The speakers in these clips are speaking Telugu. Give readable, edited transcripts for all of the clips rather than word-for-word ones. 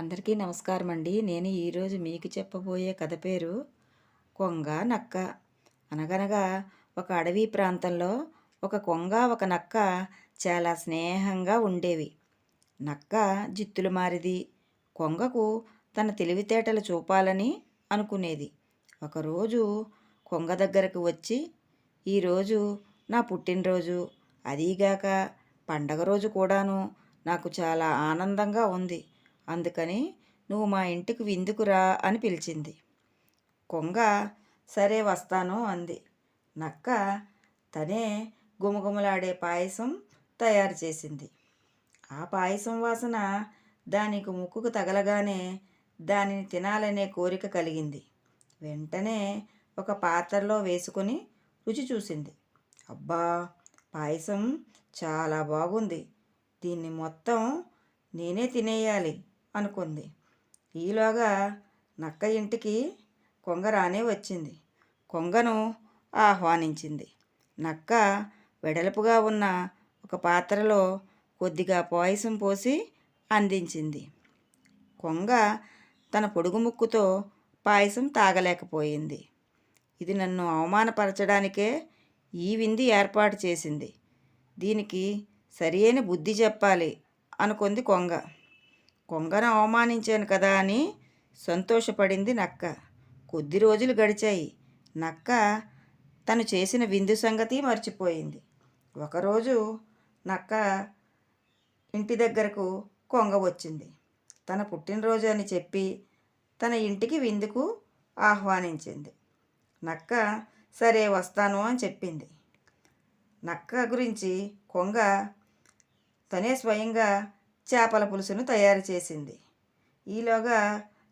అందరికీ నమస్కారం అండి. నేను ఈరోజు మీకు చెప్పబోయే కథ పేరు కొంగ నక్క. అనగనగా ఒక అడవి ప్రాంతంలో ఒక కొంగ ఒక నక్క చాలా స్నేహంగా ఉండేవి. నక్క జిత్తులు మారిది. కొంగకు తన తెలివితేటలు చూపాలని అనుకునేది. ఒకరోజు కొంగ దగ్గరకు వచ్చి, ఈరోజు నా పుట్టినరోజు, అదీగాక పండగ రోజు కూడాను, నాకు చాలా ఆనందంగా ఉంది. అందుకని నువ్వు మా ఇంటికి విందుకురా అని పిలిచింది. కొంగ సరే వస్తాను అంది. నక్క తనే గుమగుమలాడే పాయసం తయారు చేసింది. ఆ పాయసం వాసన దానికి ముక్కుకు తగలగానే దానిని తినాలనే కోరిక కలిగింది. వెంటనే ఒక పాత్రలో వేసుకొని రుచి చూసింది. అబ్బా, పాయసం చాలా బాగుంది, దీన్ని మొత్తం నేనే తినేయాలి అనుకుంది. ఈలోగా నక్క ఇంటికి కొంగ రానే వచ్చింది. కొంగను ఆహ్వానించింది. నక్క వెడల్పుగా ఉన్న ఒక పాత్రలో కొద్దిగా పాయసం పోసి అందించింది. కొంగ తన పొడుగు ముక్కుతో పాయసం తాగలేకపోయింది. ఇది నన్ను అవమానపరచడానికే ఈ విందు ఏర్పాటు చేసింది, దీనికి సరియైన బుద్ధి చెప్పాలి అనుకుంది కొంగ. కొంగను అవమానించాను కదా అని సంతోషపడింది నక్క. కొద్ది రోజులు గడిచాయి. నక్క తను చేసిన విందు సంగతి మర్చిపోయింది. ఒకరోజు నక్క ఇంటి దగ్గరకు కొంగ వచ్చింది. తన పుట్టినరోజు అని చెప్పి తన ఇంటికి విందుకు ఆహ్వానించింది. నక్క సరే వస్తాను అని చెప్పింది. నక్క గురించి కొంగ తనే స్వయంగా చేపల పులుసును తయారు చేసింది. ఈలోగా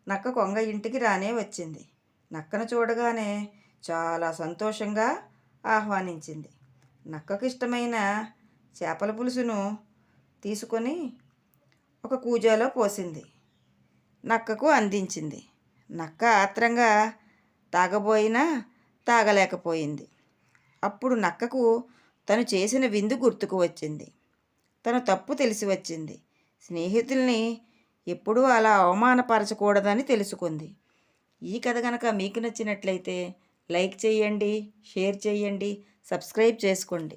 నక్క కొంగ ఇంటికి రానే వచ్చింది. నక్కను చూడగానే చాలా సంతోషంగా ఆహ్వానించింది. నక్కకు ఇష్టమైన చేపల పులుసును తీసుకొని ఒక కూజాలో పోసింది. నక్కకు అందించింది. నక్క ఆత్రంగా తాగబోయినా తాగలేకపోయింది. అప్పుడు నక్కకు తను చేసిన విందు గుర్తుకు వచ్చింది. తన తప్పు తెలిసి వచ్చింది. స్నేహితుల్ని ఎప్పుడూ అలా అవమానపరచకూడదని తెలుసుకుంది. ఈ కథ కనుక మీకు నచ్చినట్లయితే లైక్ చేయండి, షేర్ చేయండి, సబ్స్క్రైబ్ చేసుకోండి.